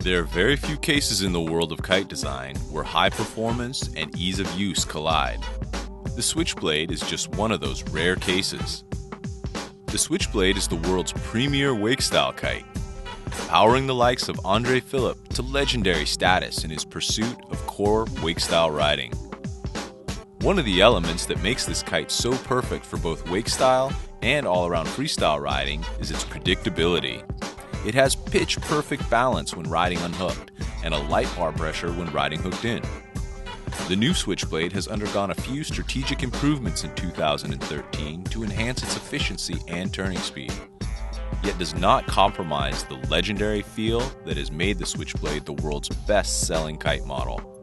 There are very few cases in the world of kite design where high performance and ease of use collide. The Switchblade is just one of those rare cases. The Switchblade is the world's premier wakestyle kite, powering the likes of Andre Philip to legendary status in his pursuit of core wakestyle riding. One of the elements that makes this kite so perfect for both wakestyle and all-around freestyle riding is its predictability. It has pitch-perfect balance when riding unhooked, and a light bar pressure when riding hooked in. The new Switchblade has undergone a few strategic improvements in 2013 to enhance its efficiency and turning speed, yet does not compromise the legendary feel that has made the Switchblade the world's best-selling kite model.